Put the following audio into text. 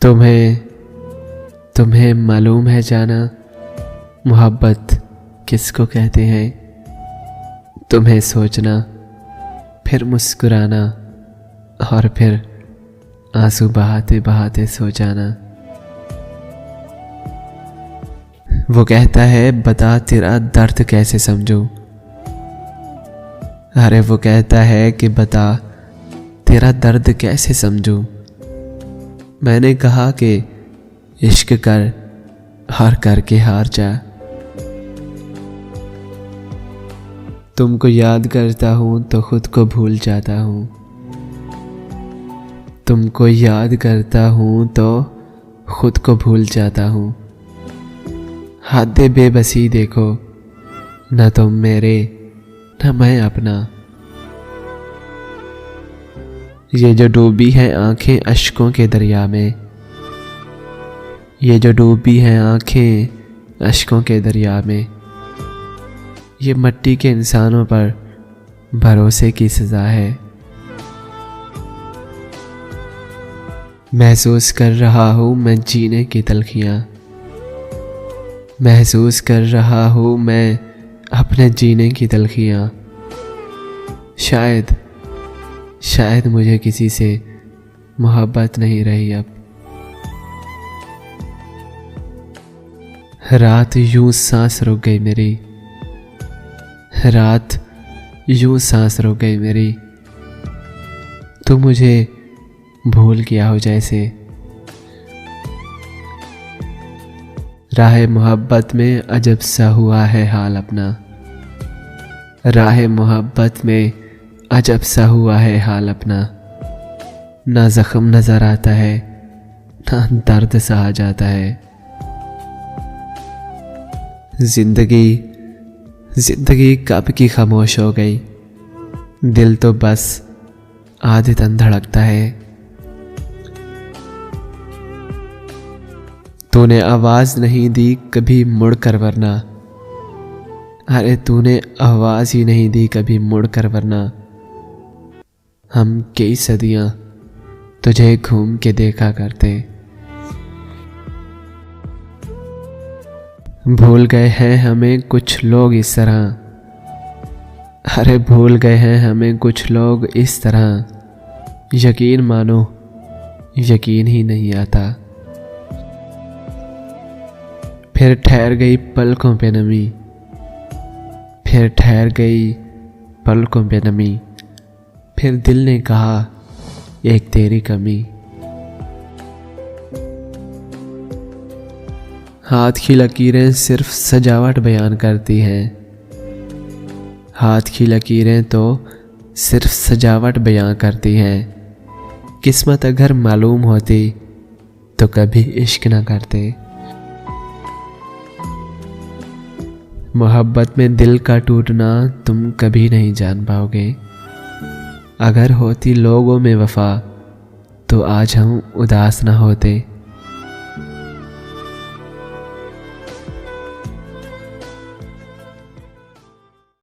तुम्हें मालूम है जाना, मोहब्बत किसको कहते हैं। तुम्हें सोचना, फिर मुस्कुराना और फिर आंसू बहाते बहाते सो जाना। वो कहता है बता तेरा दर्द कैसे समझूं। अरे वो कहता है कि बता तेरा दर्द कैसे समझूं। मैंने कहा कि इश्क कर और करके हार जा। तुमको याद करता हूं तो खुद को भूल जाता हूं। तुमको याद करता हूं तो खुद को भूल जाता हूं। हद बेबसी देखो, न तुम मेरे न मैं अपना। ये जो डूबी है आंखें अश्कों के दरिया में, ये जो डूबी है आंखें अश्कों के दरिया में, ये मिट्टी के इंसानों पर भरोसे की सजा है। महसूस कर रहा हूं मैं जीने की तलखियां, महसूस कर रहा हूं मैं अपने जीने की तलखियां। शायद मुझे किसी से मोहब्बत नहीं रही अब। रात यूं सांस रुक गई मेरी, रात यूं सांस रुक गई मेरी। तू मुझे भूल गया हो जैसे। राह मोहब्बत में अजब सा हुआ है हाल अपना, राह मोहब्बत में अजब सा हुआ है हाल अपना। ना जख्म नजर आता है, ना दर्द सहा जाता है। जिंदगी कब की खामोश हो गई, दिल तो बस आदतन धड़कता है। तूने आवाज नहीं दी कभी मुड़ कर वरना, अरे तूने आवाज ही नहीं दी कभी मुड़ कर वरना। हम कई सदियां तुझे घूम के देखा करते। भूल गए हैं हमें कुछ लोग इस तरह, अरे भूल गए हैं हमें कुछ लोग इस तरह। यकीन मानो यकीन ही नहीं आता। फिर ठहर गई पलकों पे नमी, फिर ठहर गई पलकों पे नमी। फिर दिल ने कहा एक तेरी कमी। हाथ की लकीरें सिर्फ सजावट बयान करती हैं, हाथ की लकीरें तो सिर्फ सजावट बयान करती हैं। किस्मत अगर मालूम होती तो कभी इश्क ना करते। मोहब्बत में दिल का टूटना तुम कभी नहीं जान पाओगे। अगर होती लोगों में वफा तो आज हम उदास ना होते।